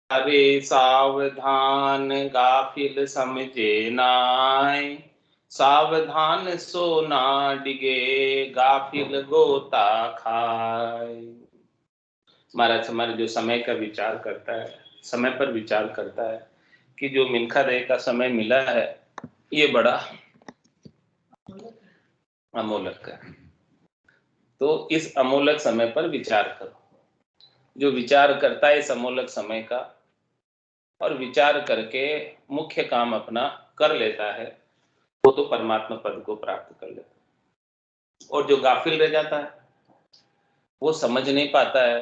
रे सावधान गाफिल समझे नाय, सावधान सो ना डिगे गाफिल गोता खाए। महाराज हमारे जो समय का विचार करता है, समय पर विचार करता है कि जो मिल्खा दे का समय मिला है ये बड़ा अमोलक है, तो इस अमोलक समय पर विचार करो। जो विचार करता है इस अमोलक समय का और विचार करके मुख्य काम अपना कर लेता है, वो तो परमात्मा पद को प्राप्त कर लेता है। और जो गाफिल रह जाता है वो समझ नहीं पाता है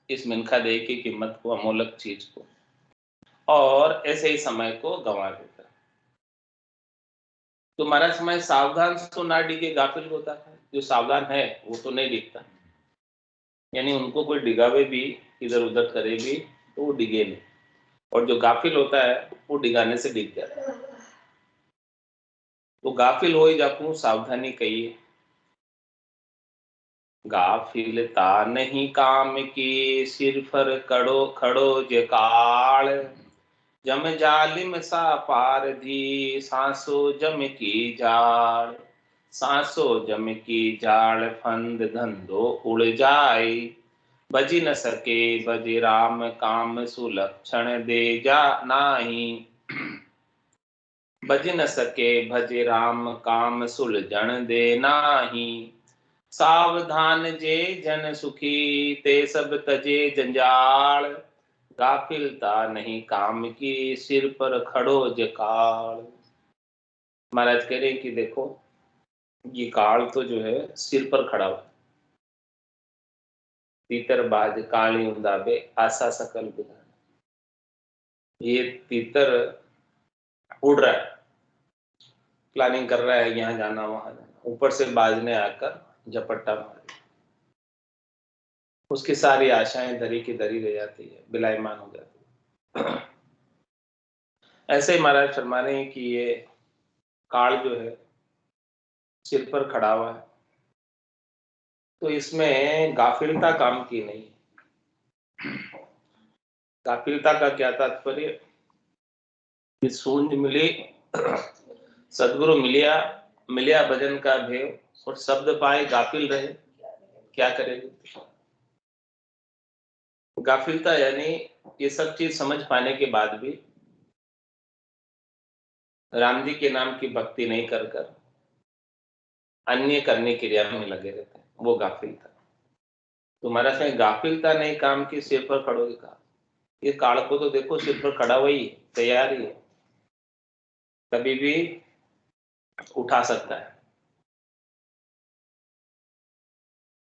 इस मिल्खा दे की कीमत को, अमोलक चीज को, और ऐसे ही समय को गंवा देता है। तो महाराज समय सावधान तो ना डिगे गाफिल होता है, जो सावधान है वो तो नहीं डिगता, यानी उनको कोई डिगावे भी, इधर उधर करे भी तो वो डिगे नहीं, और जो गाफिल होता है वो डिगाने से डिग जाता है। तो गाफिल हो ही जाकू सावधानी कहिए। गाफिलता नहीं काम की, सिर पर कड़ो खड़ो जे काल, जम जालिम सा पार धी सांसो जम की जाड़, सांसो जम की जाड़ फंद धंधो उड़ जाए, बजी न सके बज राम काम सुलक्षण दे जा नाही, बज न सके भज राम काम सुलझण दे नाही, सावधान जे जन सुखी ते सब तजे जंजाल, गाफिलता नहीं काम की सिर पर खड़ो जे काल। महाराज कह रहे हैं कि देखो ये काल तो जो है सिर पर खड़ा हुआ, तीतर बाज काली उंदाबे आशा सकल बुधा, ये तीतर उड़ रहा है, प्लानिंग कर रहा है यहाँ जाना वहां जाना, ऊपर से बाज ने आकर झपट्टा मार, उसकी सारी आशाएं धरी की धरी रह जाती है, बिलाईमान हो जाती है। ऐसे ही महाराज फरमा रहे हैं कि ये काल जो है सिर पर खड़ा हुआ है, तो इसमें गाफिलता काम की नहीं। गाफिलता का क्या तात्पर्य कि सूंड मिली सदगुरु मिलिया, मिलिया भजन का भेव, और शब्द पाए गाफिल रहे, क्या करेंगे। गाफिलता यानी ये सब चीज समझ पाने के बाद भी राम जी के नाम की भक्ति नहीं कर कर अन्य करने की क्रिया में लगे रहते हैं, वो गाफिलता। तुम्हारा से गाफिलता नहीं काम की सिर पर खड़ोगे का, ये काल को तो देखो सिर पर खड़ा हुआ ही है, तैयार ही है, कभी भी उठा सकता है।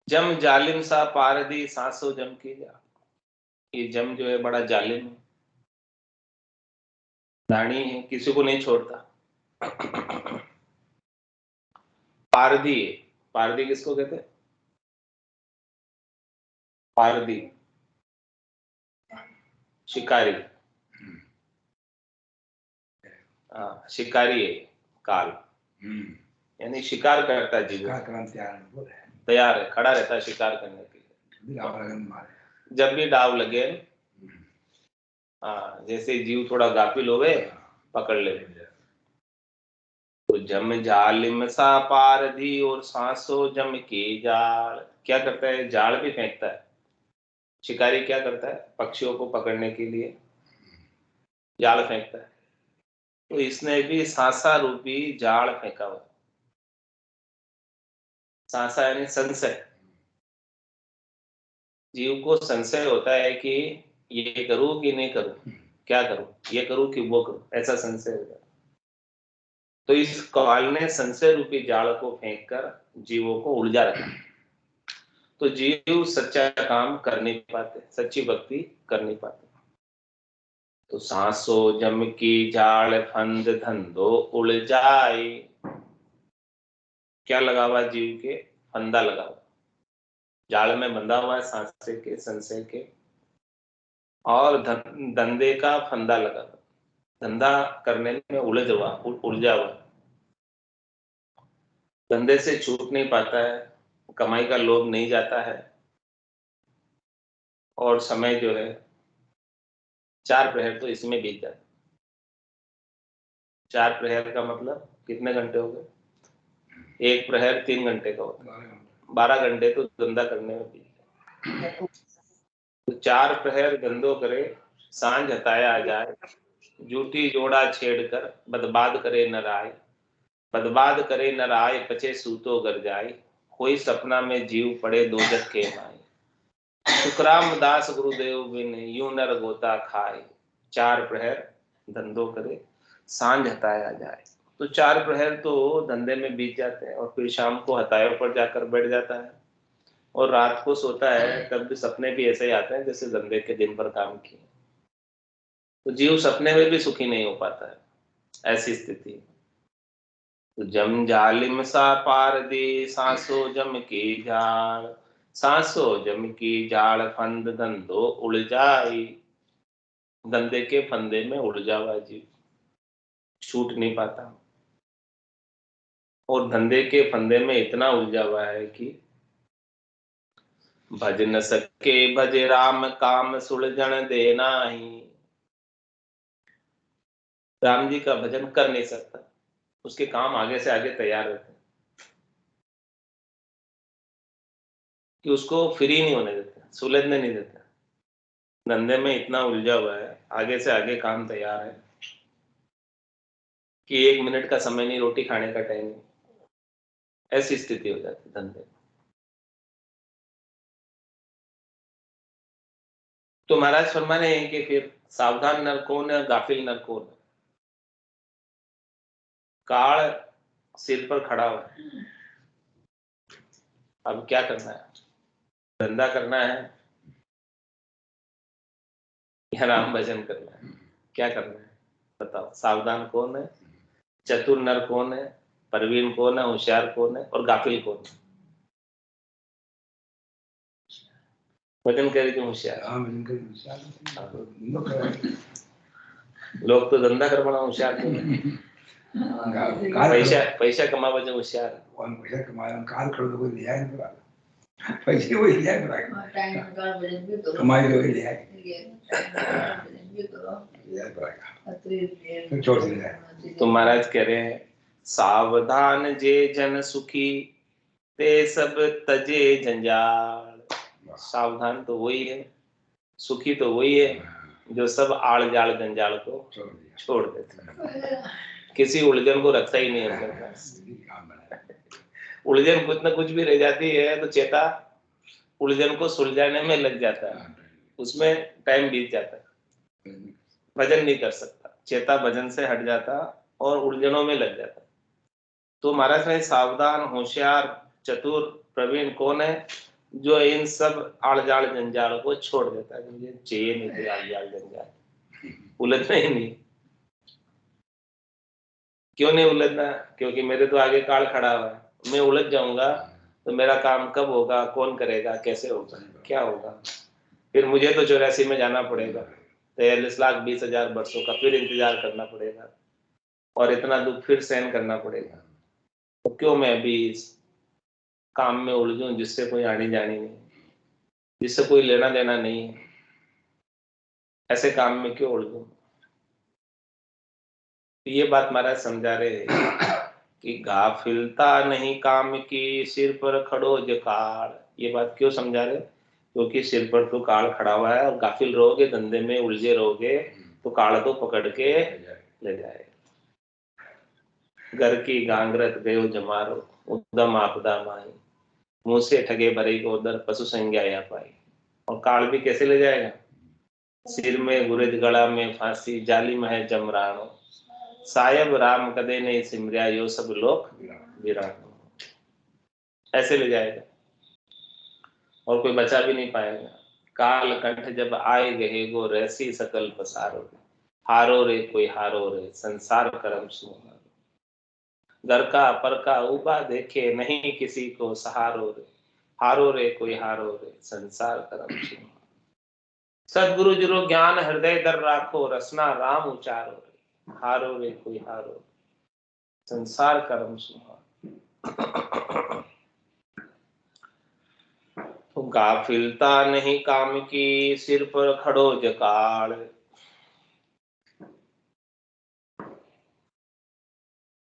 जम जालिम सा पारदी सांसो जम की जा, ये जम जो है बड़ा जालिम है, दानी है, किसी को नहीं छोड़ता। पारदी है, पारदी किसको कहते हैं, पारदी शिकारी, हाँ शिकारी है काल, यानी शिकार करता है, जीव तैयार है, खड़ा रहता है शिकार करने के लिए, जब भी डाव लगे। हाँ जैसे जीव थोड़ा गाफिल होवे पकड़ ले। तो जम जालिम सा पारधी और सांसो जम की जाल, क्या करता है, जाल भी फेंकता है। शिकारी क्या करता है, पक्षियों को पकड़ने के लिए जाल फेंकता है, तो इसने भी सांसा रूपी जाल फेंका हुआ। सांसा यानी संशय, जीव को संशय होता है कि ये करूं कि नहीं करूं, क्या करूं, ये करूं कि वो करूं, ऐसा संशय होता है। तो इस काल ने संशय रूपी जाल को फेंक कर जीवों को उलझा रखा, तो जीव सच्चा काम कर नहीं पाते, सच्ची भक्ति कर नहीं पाते। तो सांसो जम की जाल फंद धंधो उलझाए, क्या लगा हुआ जीव के, फंदा लगा हुआ, जाल में बंधा हुआ है सांसे के, संशय के, और धंधे का फंदा लगा हुआ, धंधा करने में उलझ हुआ, उलझा हुआ, धंधे से छूट नहीं पाता है, कमाई का लोभ नहीं जाता है, और समय जो है 4 प्रहर तो इसमें बीत जाते। 4 प्रहर का मतलब कितने घंटे हो गए? 1 प्रहर 3 घंटे का होता है, 12 घंटे तो धंधा करने में बीत जाते। तो 4 प्रहर धंधो करे, सांझ हताया जाए, झूठी जोड़ा छेड़कर बदबाद करे न राय, बदबाद करे न राय पचे सूतो गर जाए, कोई सपना में जीव पड़े दोजख के माए, सुखराम दास गुरुदेव बिन यूं नर गोता खाए, 4 प्रहर धंधो करे सांझ हताया जाए। तो 4 प्रहर तो धंधे में बीत जाते हैं और फिर शाम को हतायों पर जाकर बैठ जाता है और रात को सोता है, तब भी सपने भी ऐसे ही आते हैं जैसे धंधे के दिन पर काम किए। तो जीव सपने में भी सुखी नहीं हो पाता है, ऐसी स्थिति। तो जम जालिम सा पार दे सांसो जम की झाड़, सांसो जम की झाड़ फंद धंधो उड़ जाई, धंधे के फंदे में उड़ जावा जीव, छूट नहीं पाता और धंधे के फंदे में इतना उलझा हुआ है कि भज न सके भज राम काम सुलझन देना ही, राम जी का भजन कर नहीं सकता, उसके काम आगे से आगे तैयार रहते हैं कि उसको फ्री नहीं होने देते, सुलझने नहीं देते। धंधे में इतना उलझा हुआ है, आगे से आगे काम तैयार है कि 1 मिनट का समय नहीं, रोटी खाने का टाइम नहीं, ऐसी स्थिति हो जाती है धंधे में। तो महाराज फरमा रहे हैं कि फिर सावधान नर कौन है, गाफिल नर कौन है? काल सिर पर खड़ा हुआ है, अब क्या करना है? धंधा करना है या राम भजन करना है? क्या करना है बताओ? सावधान कौन है, चतुर नर कौन है, प्रवीण कौन है, होशियार कौन है और गाफिल कौन है? भजन करे जो होशियार, लोग तो धंधा कर बना होशियार कौन है? पैसा कमावा जो होशियार, पैसा कमाया काल कर दो ले आए ना, पैसे वही ले आए कमाई दो ले आए तो महाराज कह रहे हैं सावधान जे जन सुखी ते सब तजे जंजाल। सावधान तो वही है, सुखी तो वही है जो सब आड़ जाल जंजाल को छोड़ देते हैं, किसी उलझन को रखता ही नहीं है अपने पास। उलझन कुछ ना कुछ भी रह जाती है तो चेता उलझन को सुलझाने में लग जाता है, उसमें टाइम बीत जाता है, भजन नहीं कर सकता, चेता भजन से हट जाता और उलझनों में लग जाता। तो महाराज ने सावधान होशियार चतुर प्रवीण कौन है? जो इन सब आड़-जाड़ जंजाल को छोड़ देता है, मुझे चाहिए नहीं कोई आड़-जाड़ जंजाल, उलझना ही नहीं। क्यों नहीं उलझना? क्योंकि मेरे तो आगे काल खड़ा हुआ है, मैं उलझ जाऊंगा तो मेरा काम कब होगा, कौन करेगा, कैसे होगा, क्या होगा? फिर मुझे तो 84 में जाना पड़ेगा, 43,20,000 वर्षों का फिर इंतजार करना पड़ेगा और इतना दुख फिर सहन करना पड़ेगा। तो क्यों मैं अभी इस काम में उलझूं जिससे कोई आनी जानी नहीं, जिससे कोई लेना देना नहीं है, ऐसे काम में क्यों उलझूं? तो ये बात महाराज समझा रहे हैं कि गाफिलता नहीं काम की, सिर पर खड़ो जकाल। ये बात क्यों समझा रहे? क्योंकि सिर पर तो काल खड़ा हुआ है और गाफिल रहोगे, धंधे में उलझे रहोगे तो काल तो पकड़ के ले जाए। घर की गांगरत गयो जमारो, उदम आपदा माई, मुंह से ठगे भरे को उधर पशु संज्ञा या पाई। और काल भी कैसे ले जाएगा? सिर में गुरज गला में फांसी, जालिम है जमरानो, सायब राम कदे नहीं सिमरिया यो सब लोग विरानो। ऐसे ले जाएगा और कोई बचा भी नहीं पाएगा। काल कंठ जब आए गहे गो रैसी सकल पसारो, हारो रे कोई हारो रे संसार करम सुहारो, घर का पर का उबा देखे नहीं किसी को सहारो रे, हारो रे कोई हारो रे संसार करम सुहारो। सदगुरु जरो ज्ञान हृदय दर राखो, रसना राम उचारो रे, हारो रे कोई हारो संसार कर्म सुहारो। तो गाफिलता नहीं काम की, सिर पर खड़ो जकाल।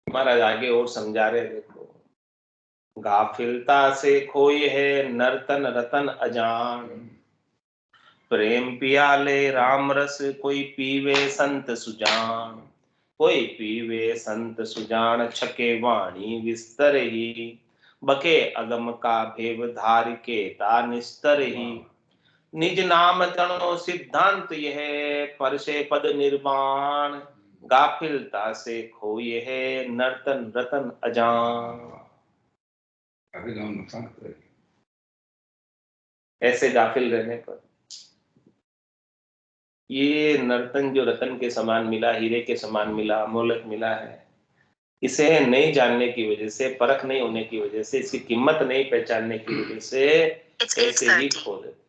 महाराज आगे और समझा रहे, देखो, गाफिलता से खोई है नर्तन रतन अजान, प्रेम पियाले राम रस कोई पीवे संत सुजान, कोई पीवे संत सुजान छके वाणी विस्तर ही, बके अगम का भेव धार के ता निस्तर ही, निज नाम तणो सिद्धांत यह परसे पद निर्वाण, गाफिलता से खोई है नर्तन रतन अजान। ऐसे गाफिल रहने पर ये नर्तन जो रतन के समान मिला, हीरे के समान मिला, अमोलक मिला है, इसे नहीं जानने की वजह से, परख नहीं होने की वजह से, इसकी कीमत नहीं पहचानने की वजह से ऐसे ही खो देते।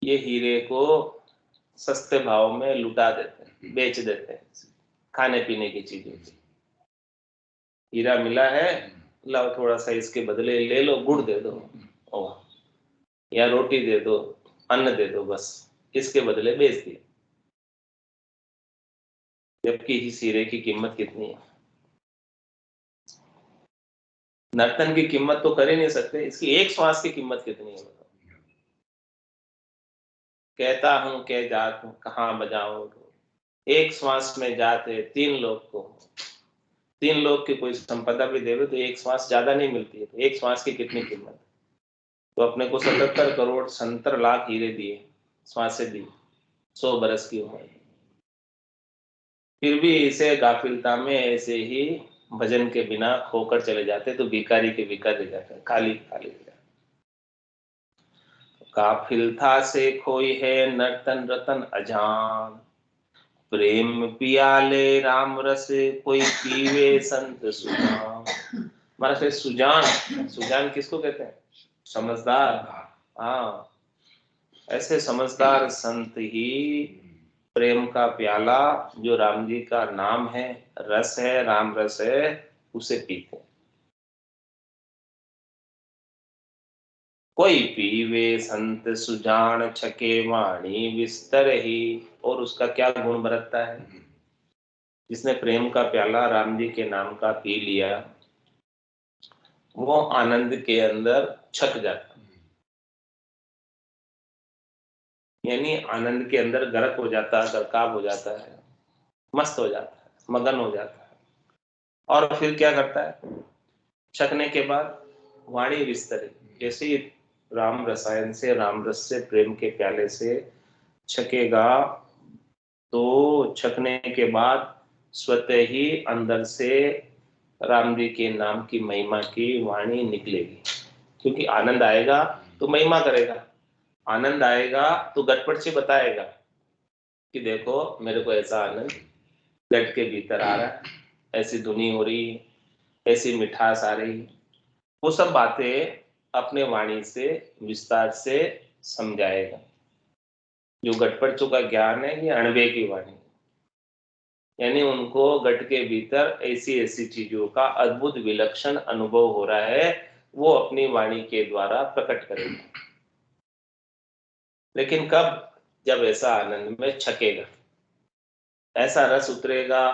ये हीरे को सस्ते भाव में लुटा देते हैं, बेच देते हैं, खाने पीने की चीजों की। हीरा मिला है, लाओ थोड़ा सा इसके बदले ले लो, गुड़ दे दो या रोटी दे दो, अन्न दे दो, बस इसके बदले बेच दिया। जबकि इस हीरे की कीमत कितनी है? नर्तन की कीमत तो कर ही नहीं सकते, इसकी एक श्वास की कीमत कितनी है बताओ। कहता हूं कह जात हूं कहाँ बजाओ, एक श्वास में जाते 3 लोग को, 3 लोग की कोई संपदा भी देवे तो एक श्वास ज्यादा नहीं मिलती है, तो एक श्वास की कितनी कीमत? तो अपने को 77 करोड़ 70 लाख हीरे दिए, श्वासें दी, 100 बरस की उम्र, फिर भी इसे गाफिलता में ऐसे ही भजन के बिना खोकर चले जाते, तो भिखारी के भिखारी रह जाते, खाली खाली। गाफिलता से खोई है नर्तन रतन अजान, प्रेम पियाले राम रस कोई पीवे संत सुजान। हमारा से सुजान, सुजान किसको कहते हैं? समझदार। हाँ, ऐसे समझदार संत ही प्रेम का प्याला जो राम जी का नाम है, रस है, राम रस है, उसे पीते। कोई पीवे संत सुजान छके वाणी विस्तर ही, और उसका क्या गुण बरतता है? जिसने प्रेम का प्याला राम जी के नाम का पी लिया, वो आनंद के अंदर छक जाता, यानी आनंद के अंदर गर्क हो जाता है, गर्काब हो जाता है, मस्त हो जाता है, मगन हो जाता है। और फिर क्या करता है? छकने के बाद वाणी विस्तरे, जैसे ही राम रसायन से, राम रस से, प्रेम के प्याले से छकेगा, तो छकने के बाद स्वतः ही अंदर से राम जी के नाम की महिमा की वाणी निकलेगी। क्योंकि आनंद आएगा तो महिमा करेगा, आनंद आएगा तो गटपट से बताएगा कि देखो मेरे को ऐसा आनंद गट के भीतर आ रहा है, ऐसी धुनी हो रही है, ऐसी मिठास आ रही है। वो सब बातें अपने वाणी से विस्तार से समझाएगा। जो गटपटचों का ज्ञान है ये अणबे की वाणी, यानी उनको गट के भीतर ऐसी ऐसी चीजों का अद्भुत विलक्षण अनुभव हो रहा है, वो अपनी वाणी के द्वारा प्रकट करेगा। लेकिन कब? जब ऐसा आनंद में छकेगा, ऐसा रस उतरेगा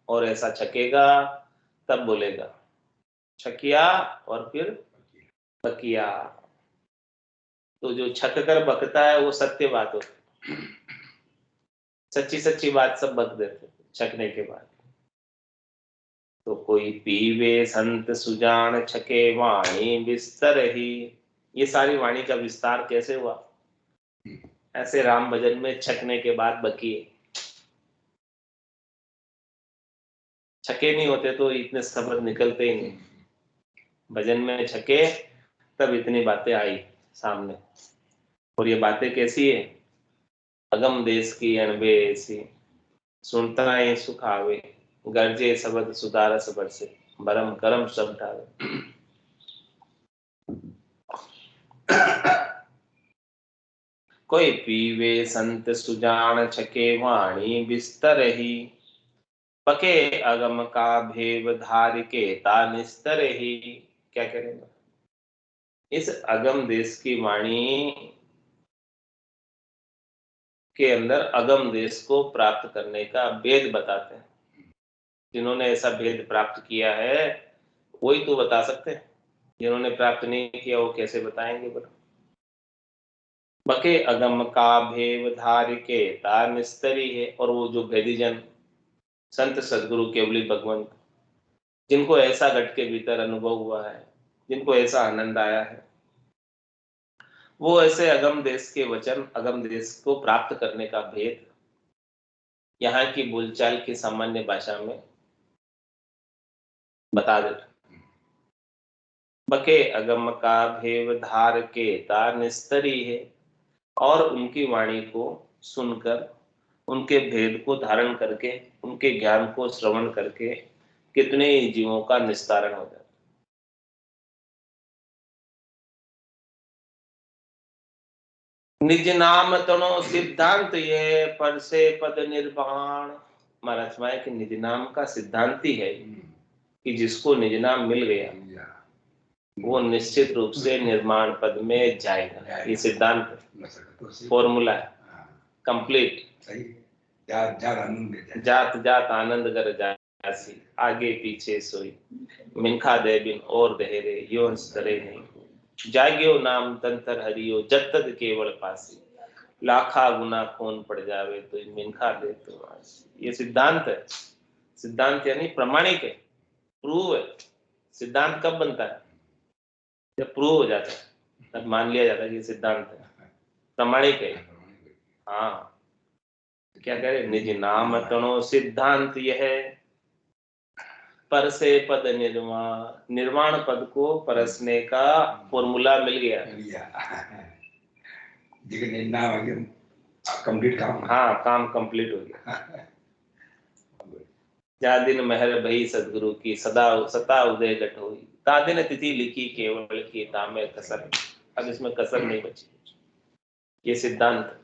और ऐसा छकेगा, तब बोलेगा छकिया और फिर बकिया। तो जो छक कर बकता है वो सत्य बात होती, सच्ची सच्ची बात सब बक देते छकने के बाद। तो कोई पीवे संत सुजान छके वाणी विस्तर ही, ये सारी वाणी का विस्तार कैसे हुआ? ऐसे राम भजन में छकने के बाद बकिए। छके नहीं होते तो इतने शब्द निकलते ही नहीं, भजन में छके तब इतनी बातें आई सामने। और ये बातें कैसी है? अगम देश की अनबे ऐसी, सुनता है सुख आवे, गर्जे शब्द सुधारस बरसे, बरम करम सब ढावे। कोई पीवे संत सुजान छके वाणी बिस्तर ही, पके अगम का भेव धार के ता निस्तर ही। क्या करेंगे? इस अगम देश की वाणी के अंदर अगम देश को प्राप्त करने का भेद बताते हैं। जिन्होंने ऐसा भेद प्राप्त किया है वही तो बता सकते हैं, जिन्होंने प्राप्त नहीं किया वो कैसे बताएंगे बोलो। बके अगम का भेव धार के तार निस्तरी है। और वो जो भेदीजन संत सदगुरु केवली भगवंत, जिनको ऐसा घट के भीतर अनुभव हुआ है, जिनको ऐसा आनंद आया है, वो ऐसे अगम देश के वचन, अगम देश को प्राप्त करने का भेद यहाँ की बोलचाल की सामान्य भाषा में बता देते। बके अगम का भेव धार के तार निस्तरी है। और उनकी वाणी को सुनकर, उनके भेद को धारण करके, उनके ज्ञान को श्रवण करके कितने ही जीवों का निस्तारण हो जाता। निज नाम तनो सिद्धांत ये पर से पद निर्वाण। महाराज माया कि निज नाम का सिद्धांत ही है कि जिसको निज नाम मिल गया वो निश्चित रूप से निर्माण पद में जाएगा। ये सिद्धांत फॉर्मूला है, कंप्लीट। जात जात आनंद कर जासी, आगे पीछे सोई, मिनखा दे बिन और दहेरे यो अंश करे नहीं। जाग्यो नाम तंतर हरियो जब तक केवल पासी, लाखा गुना खून पड़ जावे तो मिनखा दे तो वासी। ये सिद्धांत है। सिद्धांत यानी प्रमाणिक है, प्रूव है। सिद्धांत कब बनता है? जब प्रूव हो जाता है, तब मान लिया जाता है कि सिद्धांत है, प्रमाणिक है। हाँ, क्या कह रहे? निज नाम तनो सिद्धांत यह पर से पद निर्माण। निर्माण पद को परसने का फॉर्मूला मिल गया। कंप्लीट काम। हाँ, काम कंप्लीट हो गया। जा दिन महर भई सदगुरु की सदा सता उदय घट हुई, ता दिन तिथि लिखी केवल की तामे कसर। अब इसमें कसर नहीं बची। ये सिद्धांत।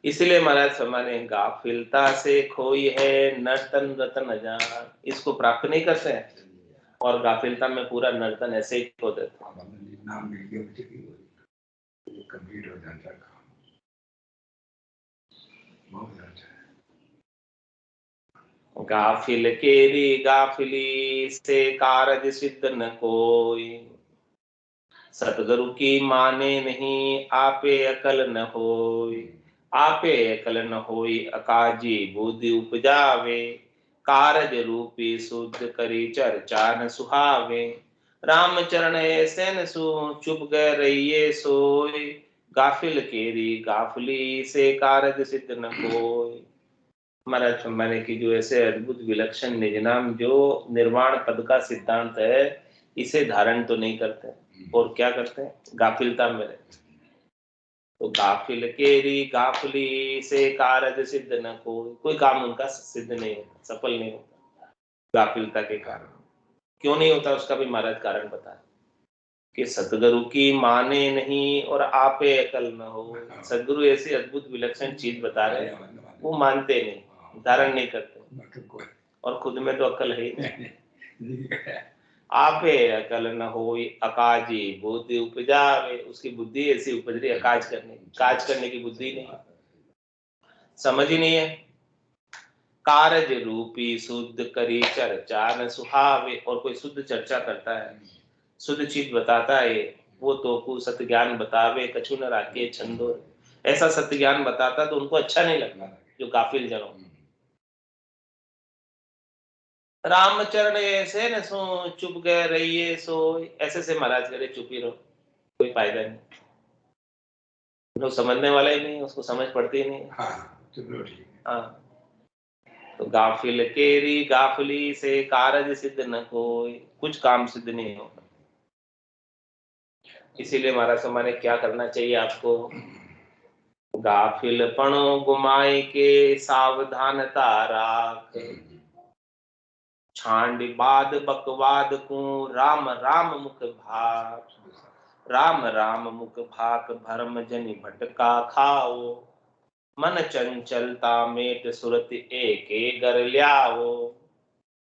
इसलिए महाराज फरमाने गाफिलता से खोई है नर्तन रतन जान। इसको प्राप्त नहीं करते हैं और गाफिलता में पूरा नर्तन ऐसे ही खो देते हैं। नाम मिल गया कंप्लीट हो जाता है। गाफिल केरी गाफिली से कारज सिद्ध न कोई, सतगुरु की माने नहीं आपे अकल न होई। आपे अकल न होई अकाजी बुद्धि उपजावे, कारज रूपी शुद्ध करी चर्चा न सुहावे। राम चरण ऐसे न सु चुप गए रहिए सोई, गाफिल केरी गाफिली से कारज सिद्ध न कोई। महाराज मैंने की जो ऐसे अद्भुत विलक्षण निज नाम जो निर्वाण पद का सिद्धांत है, इसे धारण तो नहीं करते और क्या करते हैं? गाफिलता में रहते। तो गाफिल केरी गाफिली से कारज सिद्ध न कोई काम उनका सिद्ध नहीं होता, सफल नहीं होता गाफिलता के कारण। क्यों नहीं होता उसका भी महाराज कारण बताया कि सतगुरु की माने नहीं और आपे अकल न हो। सदगुरु ऐसी अद्भुत विलक्षण चीज बता रहे, वो मानते नहीं, धारण नहीं करते और खुद में तो अकल है ही नहीं। आपे अकल न होई अकाजी बुद्धि उपजावे। उसकी बुद्धि ऐसी उपज रही अकाज करने, काज करने की बुद्धि नहीं, समझ ही नहीं है। कारज रूपी शुद्ध करी चर्चा न सुहावे। और कोई शुद्ध चर्चा करता है, शुद्ध चीज बताता है, वो तो सत्य ज्ञान बतावे कछु न राखे छंदो। ऐसा सत्य ज्ञान बताता तो उनको अच्छा नहीं लगता जो गाफिल जनों। रामचरण ऐसे न सो चुप गए रहिए सो, ऐसे से महाराज करे चुप ही रहो, कोई फायदा नहीं। लोग समझने वाला ही नहीं, उसको समझ पड़ती ही नहीं। हाँ, तो गाफिल केरी गाफिली से कारज सिद्ध न कोई, कुछ काम सिद्ध नहीं होगा। इसीलिए महाराज हमारे क्या करना चाहिए आपको? गाफिल पणो गुमाए के सावधानता राख, छांड बाद बकवाद को राम राम मुख भाग। राम राम मुख भाक भरम जनि भटका खाओ, मन चंचलता मेट सुरत एक गर ल्याओ।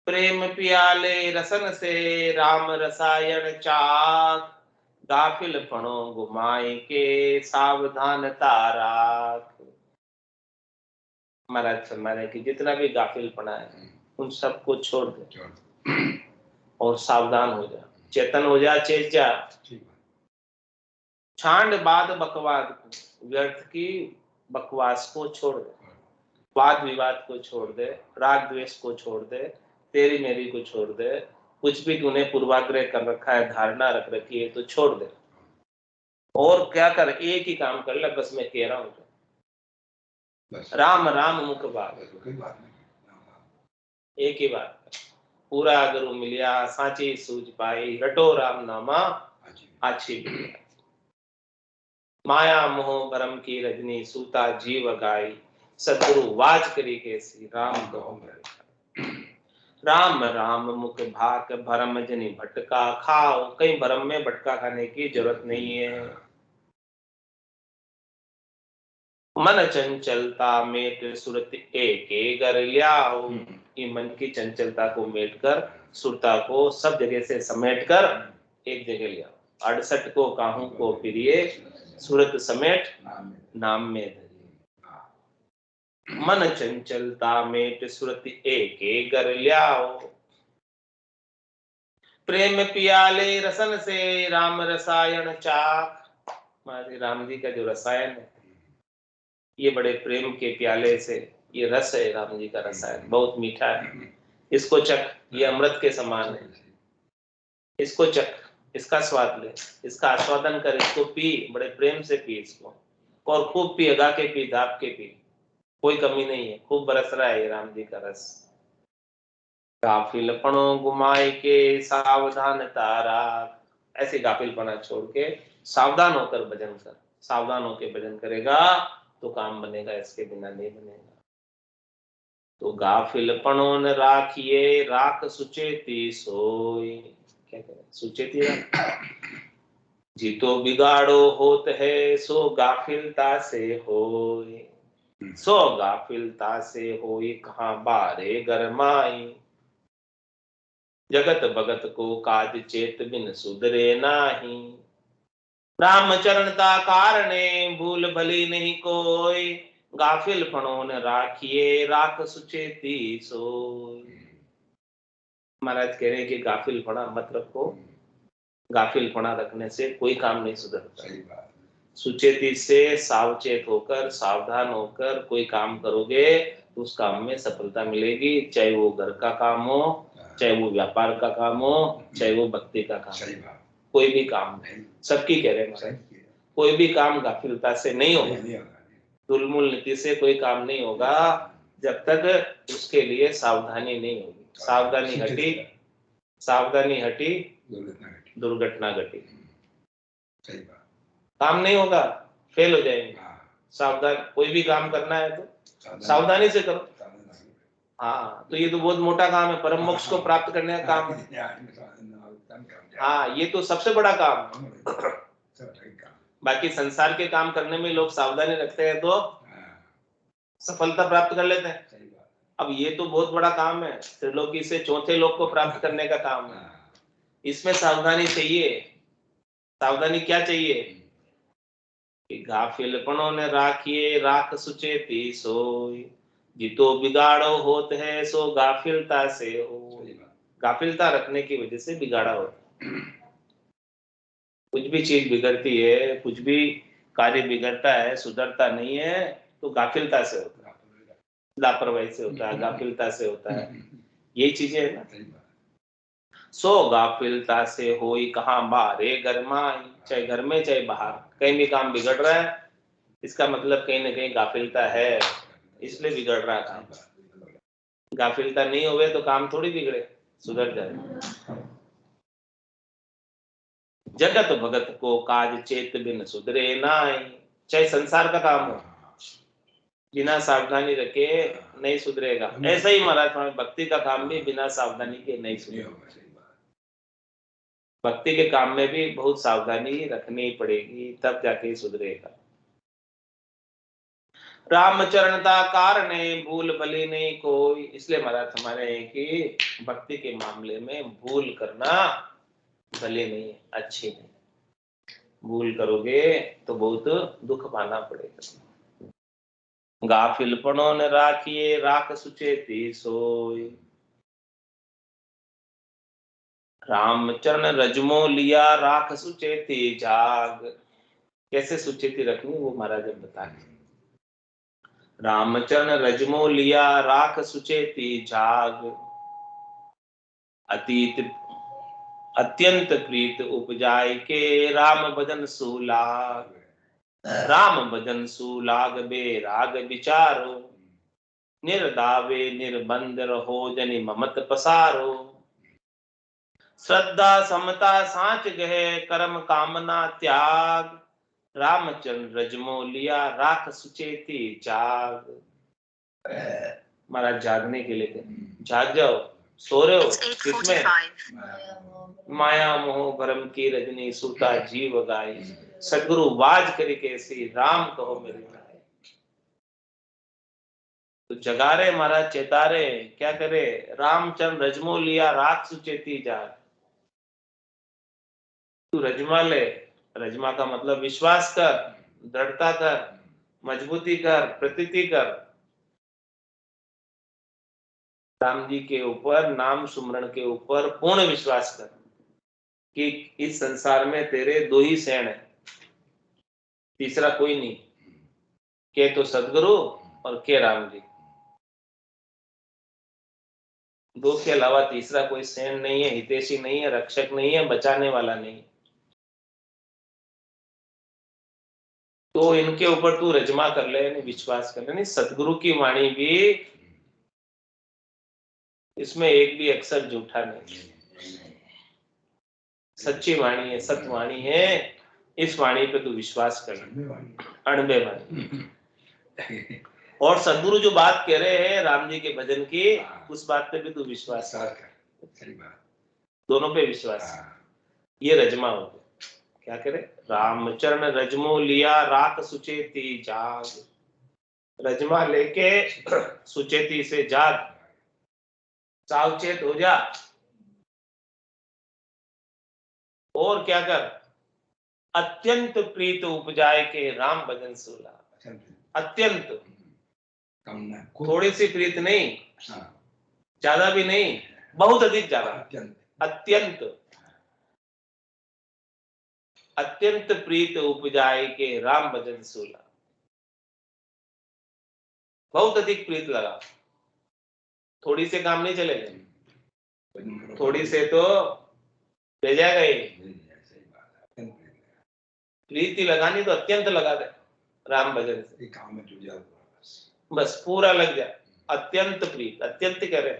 प्रेम पियाले रसन से राम रसायन चाक, गाफिलपणो गुमाए के सावधानता राख। महाराज फरमाने की जितना भी गाफिलपना है उन सबको छोड़ दे और सावधान हो जा, चेतन हो जा, चेत जा। छांड बाद बकवाद, व्यर्थ की बकवास को छोड़ दे, वाद विवाद को छोड़ दे, राग द्वेष को छोड़ दे, तेरी मेरी को छोड़ दे, कुछ भी तूने पूर्वाग्रह कर रखा है, धारणा रख रखी है तो छोड़ दे। और क्या कर, एक ही काम कर ले, बस मैं कह रहा हूं तो राम राम मुख बात, एक ही बात, पूरा गुरु मिलिया साची सूझ पाई, रटो राम नामा आछी बिलिया। माया मोह भरम की रजनी सूता जीव गाई, सदगुरु वाच करी कैसी राम कहो मेरे। राम राम मुख भाक भरम जनी भटका खाओ, कहीं भरम में भटका खाने की जरूरत नहीं है। मन चंचलता मेट सुरत एक घर लियाओ, ये मन की चंचलता को मेट कर, सुरता को सब जगह से समेट कर एक जगह ले आओ। 68 को काहू को प्रिय, सूरत समेट नाम में धरिए। मन चंचलता मेट सुरत एक घर लियाओ, प्रेम पियाले रसन से राम रसायन चाक। महाराज राम जी का जो रसायन है ये बड़े प्रेम के प्याले से, ये रस है राम जी का रसायन, बहुत मीठा है, इसको चख, ये अमृत के समान है, इसको चख, इसका स्वाद ले, इसका आस्वादन कर, इसको पी, बड़े प्रेम से पी इसको, और खूब पी, अगा के पी, दाब के पी, कोई कमी नहीं है, खूब बरस रहा है ये राम जी का रस। गाफिलपणो गुमाए के सावधानता राख, ऐसे गाफिलपना छोड़ के सावधान होकर भजन कर, सावधान होकर भजन करेगा तो काम बनेगा, इसके बिना नहीं बनेगा। तो गाफिलपणो न राखिए, राख सुचेती सोई, क्या करें, सुचेती राख। जीतो बिगाड़ो होत है, सो गाफिलता से होए, सो गाफिलता से होई, कहां बारे गरमाई। जगत भगत को काज चेत बिन सुधरे नाही, राम चरणता कारणे भूल भली नहीं कोई। गाफिल फणो न राखिए, राख सुचेती सोई। महाराज कह रहे हैं कि गाफिल फणा मत रखो, गाफिल फणा रखने से कोई काम नहीं सुधरता। सुचेती से सावचेत होकर, सावधान होकर कोई काम करोगे तो उस काम में सफलता मिलेगी, चाहे वो घर का काम हो, चाहे वो व्यापार का काम हो, चाहे वो भक्ति का काम हो, कोई भी काम नहीं, सबकी कह रहे हैं, कोई भी काम गाफिलता से नहीं होगा, तुलमुल नीति से कोई काम नहीं होगा जब तक उसके लिए सावधानी नहीं होगी। सावधानी हटी, सावधानी हटी, दुर्घटना घटी, काम नहीं होगा, फेल हो जाएंगे। सावधान, कोई भी काम करना है तो सावधानी से करो। हाँ, तो ये तो बहुत मोटा काम है, परम मोक्ष को प्राप्त करने का काम है। हाँ, ये तो सबसे बड़ा काम है। बाकी संसार के काम करने में लोग सावधानी रखते हैं तो सफलता प्राप्त कर लेते हैं। अब ये तो बहुत बड़ा काम है, त्रिलोकी से चौथे लोक को प्राप्त करने का काम है, इसमें सावधानी चाहिए। सावधानी क्या चाहिए? गाफिलपणो ने राखिए, राख सुचेती सोई, जितो बिगाड़ो होत है, सो गाफिलता से हो। गाफिलता रखने की वजह से बिगाड़ा होता है। कुछ भी चीज बिगड़ती है, कुछ भी कार्य बिगड़ता है, सुधरता नहीं है, तो गाफिलता से होता है, लापरवाही से होता है, गाफिलता से होता है, यही चीजें है ना। सो गाफिलता से होई, कहां बारे गरमाई, चाहे घर में चाहे बाहर, कहीं भी काम बिगड़ रहा है, इसका मतलब कहीं ना कहीं गाफिलता है, इसलिए बिगड़ रहा है काम। गाफिलता नहीं होवे तो काम थोड़ी बिगड़े, सुधर जाए। जगत भगत को काज चेत बिन सुधरे नाई, चाहे संसार का काम हो, बिना सावधानी रखे नहीं सुधरेगा। ऐसा ही महाराज भक्ति का काम भी बिना सावधानी के नहीं सुधरेगा। भक्ति के काम में भी बहुत सावधानी रखनी पड़ेगी, तब जाके सुधरेगा। रामचरणता कारणे भूल भली नहीं कोई, इसलिए महाराज हमारे हैं कि भक्ति के मामले में भूल करना भले नहीं, अच्छी नहीं। भूल करोगे तो बहुत दुख पाना पड़ेगा। गाफिलपणों ने राखिए राख सुचेती सोई, रामचरण रजमो लिया राख सुचेती जाग। कैसे सुचेती रखनी वो महाराज अब बताए। रामचरण रजमो लिया राख सुचेती जाग, अतीत अत्यंत प्रीत उपजाय के राम भजन सुलाग। राम भजन सुलाग बेराग विचारो, निर्दावे निर्बंध रहो जनि ममत पसारो। श्रद्धा समता साच गहे कर्म कामना त्याग, रामचंद्र रजमो लिया राख सुचेती जाग। महाराज जागने के लिए जाग जाओ, सो रहे हो किसमें? माया मोह भरम की रजनी सूता जीव गाई, सदगुरु बाज करे कैसी राम कहो मेरी भाई। तो जगा रहे महाराज, चेता रहे, क्या करे? रामचंद्र रजमो लिया राख सुचेती जाग। तू रजमा ले, रजमा का मतलब विश्वास कर, दृढ़ता कर, मजबूती कर, प्रतीति कर राम जी के ऊपर, नाम सुमरण के ऊपर पूर्ण विश्वास कर कि इस संसार में तेरे दो ही शरण है, तीसरा कोई नहीं। के तो सदगुरु और के राम जी, दो के अलावा तीसरा कोई शरण नहीं है, हितैषी नहीं है, रक्षक नहीं है, बचाने वाला नहीं। तो इनके ऊपर तू रजमा कर ले, विश्वास कर ले। नहीं, सदगुरु की वाणी भी, इसमें एक भी अक्षर झूठा नहीं, सच्ची वाणी है, सत्यवाणी है। इस वाणी पे तू विश्वास कर, अणबे वाणी। और सदगुरु जो बात कह रहे हैं राम जी के भजन की, उस बात पे भी तू विश्वास कर, दोनों पे विश्वास। ये रजमा हो गया। क्या करे? रामचरण रजमो लिया राख सुचेती जाग, रजमा लेके सुचेती से जाग, सावचेत हो जा। और क्या कर? अत्यंत प्रीत उपजाए के राम भजन सुला। अत्यंत, थोड़ी सी प्रीत नहीं, ज्यादा भी नहीं, बहुत अधिक ज्यादा, अत्यंत अत्यंत प्रीत उपजाए के राम भजन सुला। बहुत अधिक प्रीत लगा, थोड़ी से काम नहीं चलेगा, थोड़ी से तो ले जाएगा ये। प्रीति लगानी तो अत्यंत लगा दे राम भजन से, काम में जुड़ जाओ, बस पूरा लग जाए। अत्यंत प्रीत, अत्यंत कह रहे,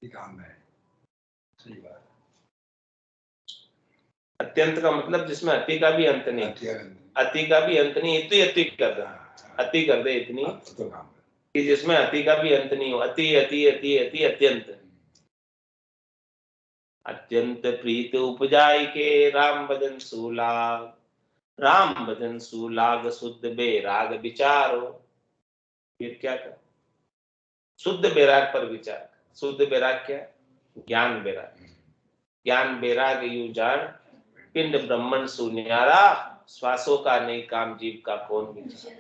काम है, सही बात। अत्यंत का मतलब जिसमें अति का भी अंत नहीं, अति का भी अंत नहीं, इतनी अति कर दे, अति कर दे इतनी कि जिसमें अति का भी अंत नहीं हो। अति अति अति अति अत्यंत। अत्यंत प्रीत उपजाई के राम भजन सुलाग, राम भजन सुलाग शुद्ध बेराग विचारो। फिर क्या कर? शुद्ध बेराग पर विचार। शुद्ध बेराग क्या? ज्ञान बेराग। ज्ञान बेराग यू जान, पिंड ब्रह्मण सुन्यारा, श्वासों का नहीं काम जीव का कौन विचार।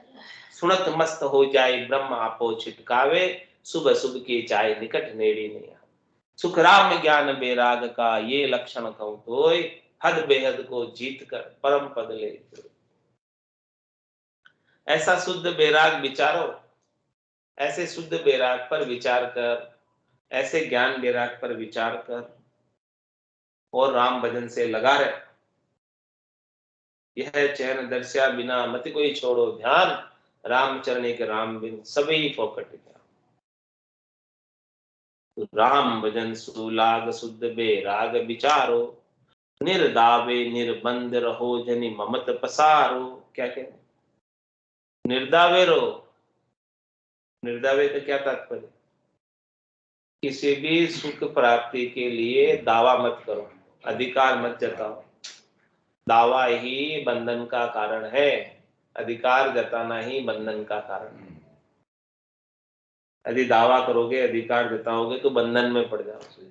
सुनत मस्त हो जाए ब्रह्म आपो छिटकावे, सुबह सुबह की चाय निकट नेड़ी नहीं। सुख राम ज्ञान बेराग का ये लक्षण कहूं तोय, हद बेहद को जीत कर परम पद ले। ऐसा शुद्ध बेराग विचारो, ऐसे शुद्ध बेराग पर विचार कर, ऐसे ज्ञान बेराग पर विचार कर और राम भजन से लगा रहे। यह चैन दर्शा बिना मत कोई छोड़ो ध्यान, राम चरण के राम बिन सभी फोकट। राम भजन सुलाग शुद्ध बेराग विचारो, निर्दावे निर्बंध रहो जनि ममत पसारो। क्या कहते? निर्दावे रहो। निर्दावे का क्या तात्पर्य? किसी भी सुख प्राप्ति के लिए दावा मत करो, अधिकार मत जताओ। दावा ही बंधन का कारण है, अधिकार जताना ही बंधन का कारण है। यदि दावा करोगे, अधिकार जताओगे तो बंधन में पड़ जाओगे।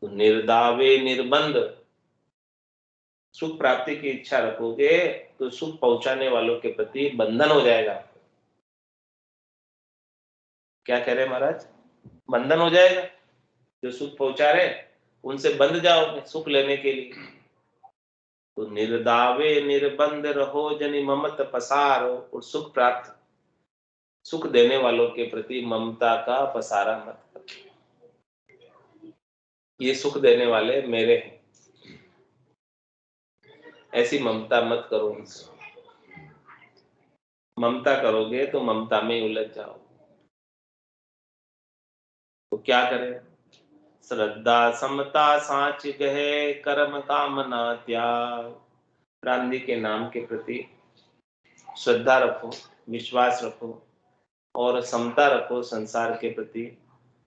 तो निर्दावे निर्बंध, सुख प्राप्ति की इच्छा रखोगे तो सुख पहुंचाने वालों के प्रति बंधन हो जाएगा। क्या कह रहे महाराज? बंधन हो जाएगा। जो सुख पहुंचा रहे उनसे बंध जाओगे सुख लेने के लिए। तो निर्दावे निर्बंध रहो जनि ममत पसारो, और सुख प्राप्त, सुख देने वालों के प्रति ममता का पसारा मत करो। ये सुख देने वाले मेरे हैं, ऐसी ममता मत करो उनसे। ममता करोगे तो ममता में उलझ जाओ। तो क्या करें? श्रद्धा समता साच गहे, कर्म कामना त्याग। राम जी के नाम के प्रति श्रद्धा रखो, विश्वास रखो और समता रखो संसार के प्रति,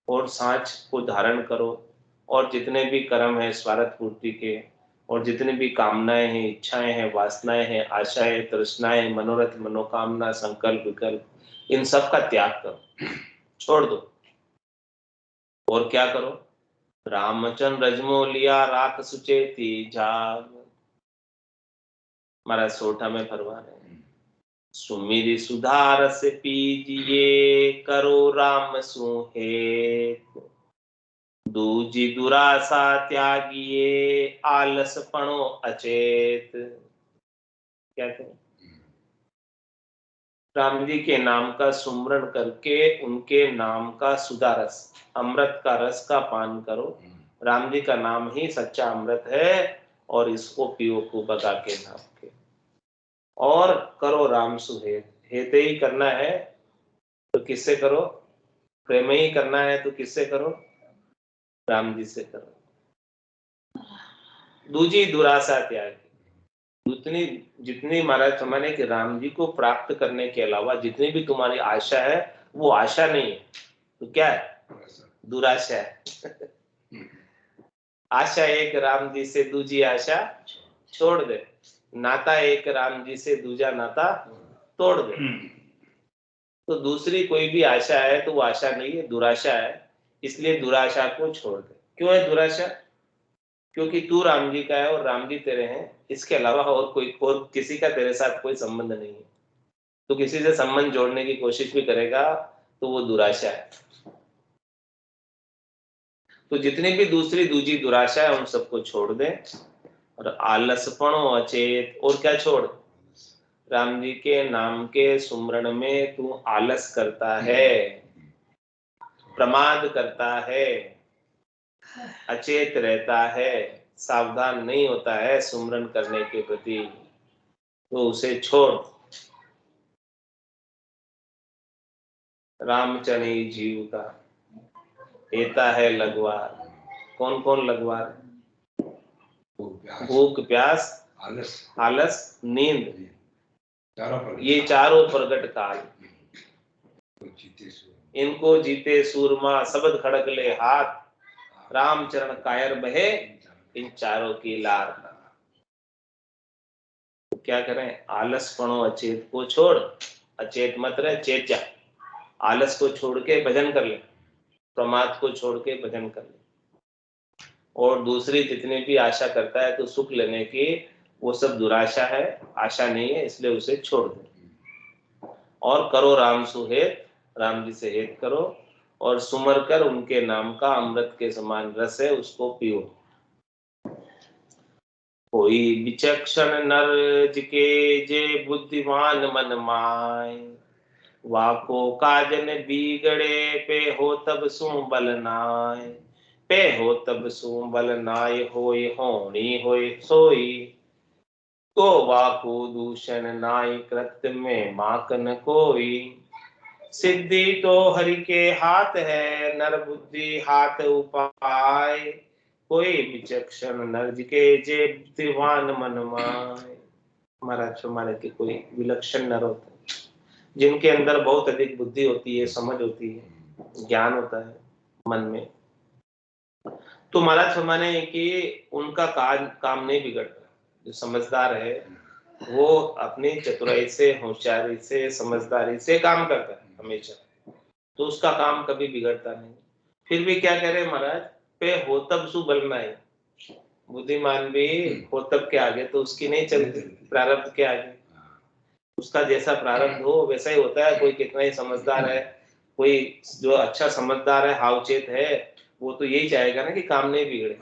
और साँच को धारण करो। और जितने भी कर्म है स्वार्थ पूर्ति के, और जितनी भी कामनाएं हैं, इच्छाएं हैं, वासनाएं हैं, आशाएं, तृष्णाएं, मनोरथ, मनोकामना, संकल्प, विकल्प, इन सब का त्याग करो, छोड़ दो। और क्या करो? रामचंद्र रजमो लिया राख सुचेती जाग। महाराज सोठा में फरमा रहे हैं, सुमिरि सुधार से पीजिए, करो राम सुहेत। दूजी दुरासा त्यागिए, आलस पणो अचेत। क्या करें? राम जी के नाम का सुमरण करके उनके नाम का सुधा रस, अमृत का रस का पान करो। राम जी का नाम ही सच्चा अमृत है, और इसको पियो खूब बगा के नाम के। और करो राम सुहेत, हेते ही करना है तो किससे करो? प्रेम ही करना है तो किससे करो? राम जी से करो। दूजी दुरासा त्याग, जितनी जितनी महाराज समझने कि राम जी को प्राप्त करने के अलावा जितनी भी तुम्हारी आशा है वो आशा नहीं है, तो क्या है? दुराशा है। आशा एक राम जी से, दूजी आशा छोड़ दे। नाता एक राम जी से, दूजा नाता तोड़ दे। तो दूसरी कोई भी आशा है तो वो आशा नहीं है, दुराशा है। इसलिए दुराशा को छोड़ दे। क्यों है दुराशा? क्योंकि तू राम जी का है और राम जी तेरे हैं, इसके अलावा और किसी का तेरे साथ कोई संबंध नहीं है। तो किसी से संबंध जोड़ने की कोशिश भी करेगा तो वो दुराशा है। तो जितनी भी दूजी दुराशा है उन सबको छोड़ दे। और आलसपणो अचेत, और क्या छोड़? राम जी के नाम के सुमरण में तू आलस करता है, प्रमाद करता है, अचेत रहता है, सावधान नहीं होता है सुमरन करने के प्रति, तो उसे छोड़। रामचनी जीव का एता है लगवार। कौन कौन लगवार? भूख, प्यास, आलस, नींद, ये चारों प्रगट काल। इनको जीते सूरमा सबद खड़क ले हाथ, रामचरण कायर बहे इन चारों की लार। तो क्या करें? आलस पणो अचेत को छोड़, अचेत मत रहे, चेत जा। आलस को छोड़ के भजन कर ले, प्रमाद को छोड़ के भजन कर ले। और दूसरी जितनी भी आशा करता है तो सुख लेने की, वो सब दुराशा है, आशा नहीं है, इसलिए उसे छोड़ दे। और करो राम सुहेत, राम जी से हेत करो, और सुमर कर उनके नाम का अमृत के समान रस है उसको पियो। कोई विचक्षण नर जिके जे बुद्धिमान मन माय, वाको काजन बिगड़े पे हो तब सु बल नाय। पे हो तब सु बल नाय, होय होनी होय सोई। को वाको दूषण नाय, कृत्य में माकन कोई। सिद्धि तो हरि के हाथ है, नर बुद्धि हाथ उपाय। कोई विचक्षण नर जिके जे बुद्धिमान मन माय। महाराज हमारे के कोई विलक्षण नर होते हैं जिनके अंदर बहुत अधिक बुद्धि होती है, समझ होती है, ज्ञान होता है मन में। तो महाराज फरमाने कि उनका काम नहीं बिगड़ता। जो समझदार है वो अपनी चतुराई से, होशियारी से, समझदारी से काम करता है हमेशा, तो उसका काम कभी बिगड़ता नहीं। फिर भी क्या कह रहे हैं महाराज? पे हो तब सु बल नाई। बुद्धिमान भी हो तब के आगे तो उसकी नहीं चलती, प्रारब्ध के आगे। उसका जैसा प्रारब्ध हो वैसा ही होता है। कोई कितना ही समझदार है, कोई जो अच्छा समझदार है, हावचेत है, वो तो यही चाहेगा ना कि काम नहीं बिगड़े।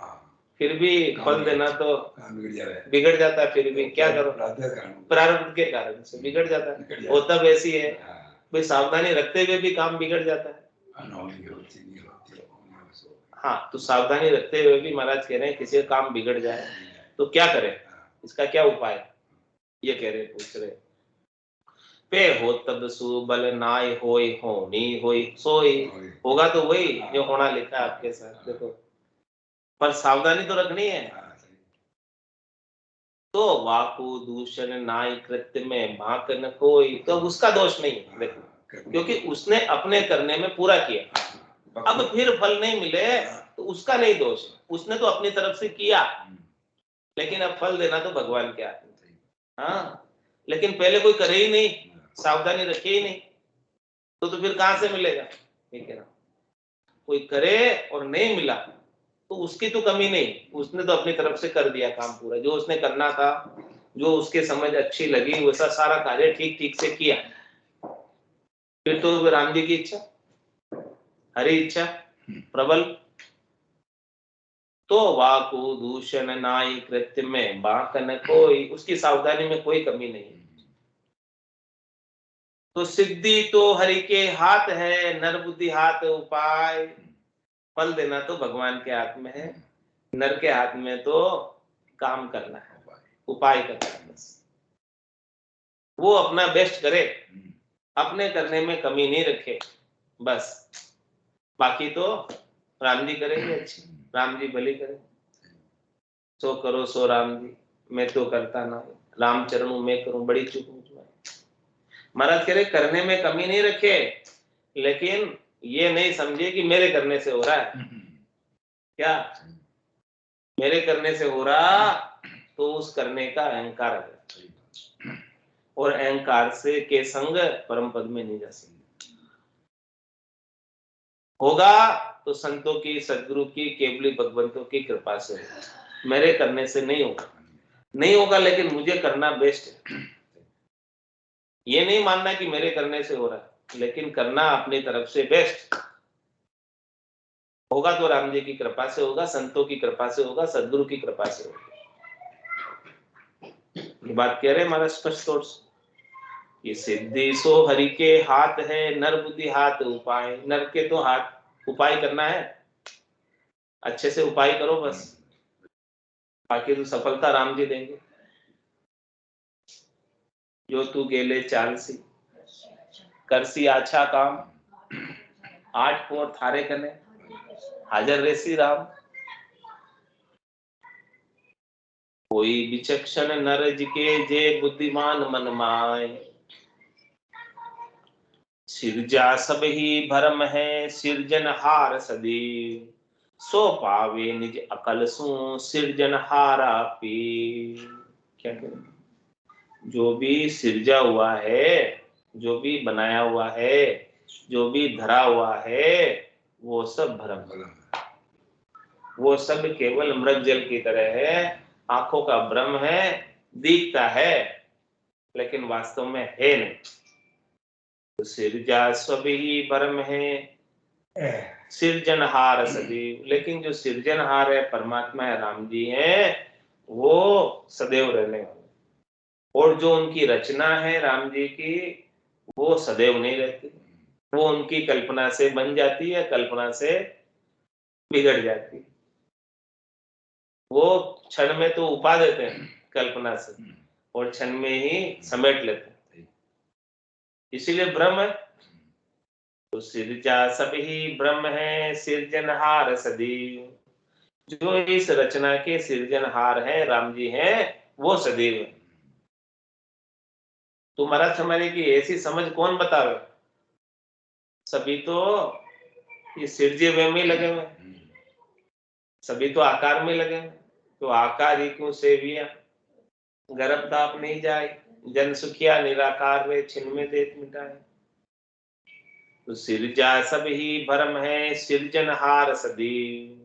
फिर भी फल देना तो बिगड़ जाता है। फिर भी क्या करो, प्रारब्ध के कारण से बिगड़ जाता है। वो तब ऐसी है, कोई सावधानी रखते हुए भी काम बिगड़ जाता है। हाँ, तो सावधानी रखते हुए भी महाराज कह रहे हैं किसी का काम बिगड़ जाए तो क्या करे, इसका क्या उपाय, ये कह रहे, पूछ रहे। पे हो तब सु बल नाय होय होनी होय सोई। होगा तो वही जो होना लिखा है आपके साथ, देखो। पर सावधानी तो रखनी है। तो वाकु दूषण नाय कृत्य में भाक न कोई, तो उसका दोष नहीं है, देखो, क्योंकि उसने अपने करने में पूरा किया। अब फिर फल नहीं मिले तो उसका नहीं दोष, उसने तो अपनी तरफ से किया, लेकिन अब फल देना तो भगवान के हाथ में। हाँ, लेकिन पहले कोई करे ही नहीं, सावधानी रखे ही नहीं, तो फिर कहां से मिलेगा, ठीक है ना। कोई करे और नहीं मिला तो उसकी तो कमी नहीं, उसने तो अपनी तरफ से कर दिया काम पूरा, जो उसने करना था, जो उसके समझ अच्छी लगी वैसा सारा कार्य ठीक ठीक से किया। फिर तो राम जी की इच्छा, हरी इच्छा प्रबल। तो वाकु दूषण नाई कृत्य में बाकन कोई, उसकी सावधानी में कोई कमी नहीं। तो सिद्धि तो हरि के हाथ है, नर बुद्धि हाथ उपाय। फल देना तो भगवान के हाथ में है, नर के हाथ में तो काम करना है, उपाय करना है बस। वो अपना बेस्ट करे, अपने करने में कमी नहीं रखे बस। बाकी तो राम जी करेंगे अच्छी, राम जी भली करें। सो करो सो राम जी, मैं तो करता ना, राम चरणों में करूं बड़ी चूक मुझ में। महाराज कह रहे करने में कमी नहीं रखे, लेकिन ये नहीं समझे कि मेरे करने से हो रहा है। क्या मेरे करने से हो रहा, तो उस करने का अहंकार है, और अहंकार से के संग परम पद में नहीं जा सकते। होगा तो संतों की, सदगुरु की, केवली भगवंतों की कृपा से होगा, मेरे करने से नहीं होगा। नहीं होगा, लेकिन मुझे करना बेस्ट है। ये नहीं मानना कि मेरे करने से हो रहा है, लेकिन करना अपनी तरफ से बेस्ट होगा। तो राम जी की कृपा से होगा, संतों की कृपा से होगा, सदगुरु की कृपा से होगा। ये बात कह रहे हमारा स्पष्ट तौर से, ये सिद्धि सो हरि के हाथ है, नर बुद्धि हाथ उपाय। नर के तो हाथ उपाय करना है, अच्छे से उपाय करो बस, बाकी तो सफलता राम जी देंगे। जो तू गेले चालसी करसी आछा काम, 8 पोर थारे कने हाजर रेसी राम। कोई विचक्षण नर जिके जे बुद्धिमान मन माय। सिरजा सब ही भरम है सिरजनहार सदैव। सो पावे निज अकल सु सिरजनहारा पी। क्या करें, जो भी सिरजा हुआ है, जो भी बनाया हुआ है, जो भी धरा हुआ है, वो सब भ्रम, वो सब केवल मृग जल की तरह है, आंखों का भ्रम है, दिखता है लेकिन वास्तव में है नहीं। तो सिरजा सब ही भरम है सिरजनहार सदैव, लेकिन जो सिरजनहार है परमात्मा है, राम जी हैं, वो सदैव रहने वाले। और जो उनकी रचना है राम जी की, वो सदैव नहीं रहती, वो उनकी कल्पना से बन जाती है, कल्पना से बिगड़ जाती है। वो क्षण में तो उपा देते हैं कल्पना से, और क्षण में ही समेट लेते हैं, इसीलिए ब्रह्म है। तो सिरजा सब ही ब्रह्म है सिरजनहार सदैव। जो इस रचना के सिरजनहार है राम जी हैं, वो सदैव है। तो महाराज समझे कि ऐसी समझ कौन बतावे, सभी तो ये सिरजे वे में लगे हुए, सभी तो आकार में लगे हुए। तो आकार ही क्यों सेविया, गर्भ ताप नहीं जाए, जन सुखिया निराकार वे छिन में देत मिटाए। तो सिरजा सब ही भरम है सिरजनहार सदैव।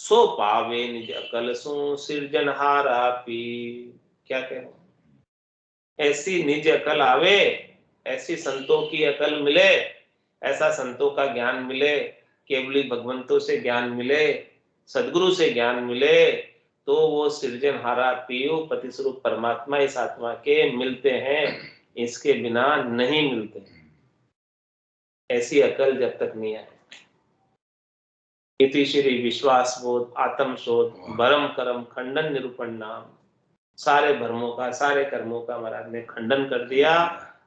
सो पावे निज अकल सु सिरजनहारा पी। क्या कह रहे हो? ऐसी निज अकल आवे, ऐसी संतों की अकल मिले, ऐसा संतों का ज्ञान मिले, केवली भगवंतों से ज्ञान मिले, सदगुरु से ज्ञान मिले, तो वो सृजनहारा पीयू पति स्वरूप परमात्मा इस आत्मा के मिलते हैं, इसके बिना नहीं मिलते। ऐसी अकल जब तक नहीं आए। इति श्री विश्वास बोध आत्म शोध भरम कर्म खंडन निरूपण नाम। सारे भ्रमों का, सारे कर्मों का महाराज ने खंडन कर दिया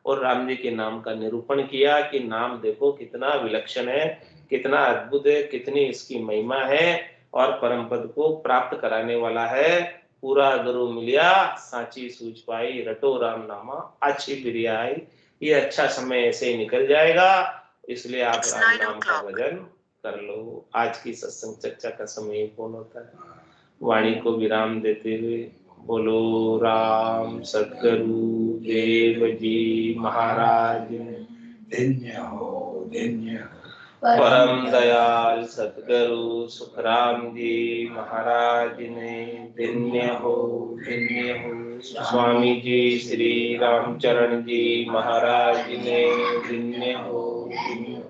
और राम जी के नाम का निरूपण किया कि नाम देखो कितना विलक्षण है, कितना अद्भुत है, कितनी इसकी महिमा है और परम पद को प्राप्त कराने वाला है। पूरा गुरु मिलिया साची सूझ पाई, रटो राम नामा अच्छी प्रिया आई। ये अच्छा समय ऐसे ही निकल जाएगा, इसलिए आप राम नाम का भजन कर लो। आज की सत्संग चर्चा का समय पूर्ण होता है। वाणी को विराम देते हुए बोलो राम सद्गुरु देव जी महाराज धन्य हो, धन्य हो। परम दयाल सद्गुरु सुखराम जी महाराज ने धन्य हो, धन्य हो। स्वामी जी श्री रामचरण जी महाराज ने धन्य हो, धन्य हो।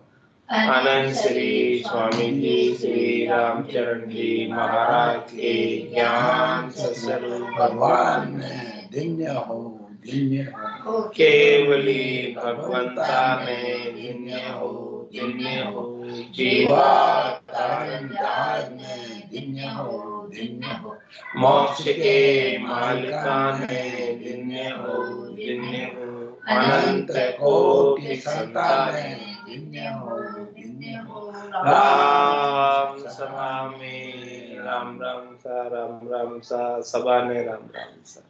आनंद श्री स्वामी जी श्री रामचरण जी महाराज के ज्ञान सत्स्वरूप भगवान में धन्य हो, धन्य हो। केवली भगवंता में धन्य हो, धन्य हो। जीवा कारण जहाज में धन्य हो, धन्य हो। मोक्ष के मालिका में धन्य हो, धन्य हो। अनंत कोटि संतान में धन्य हो, धन्य हो। राम सभा में राम राम सा, राम राम सा, सभा ने राम राम सा।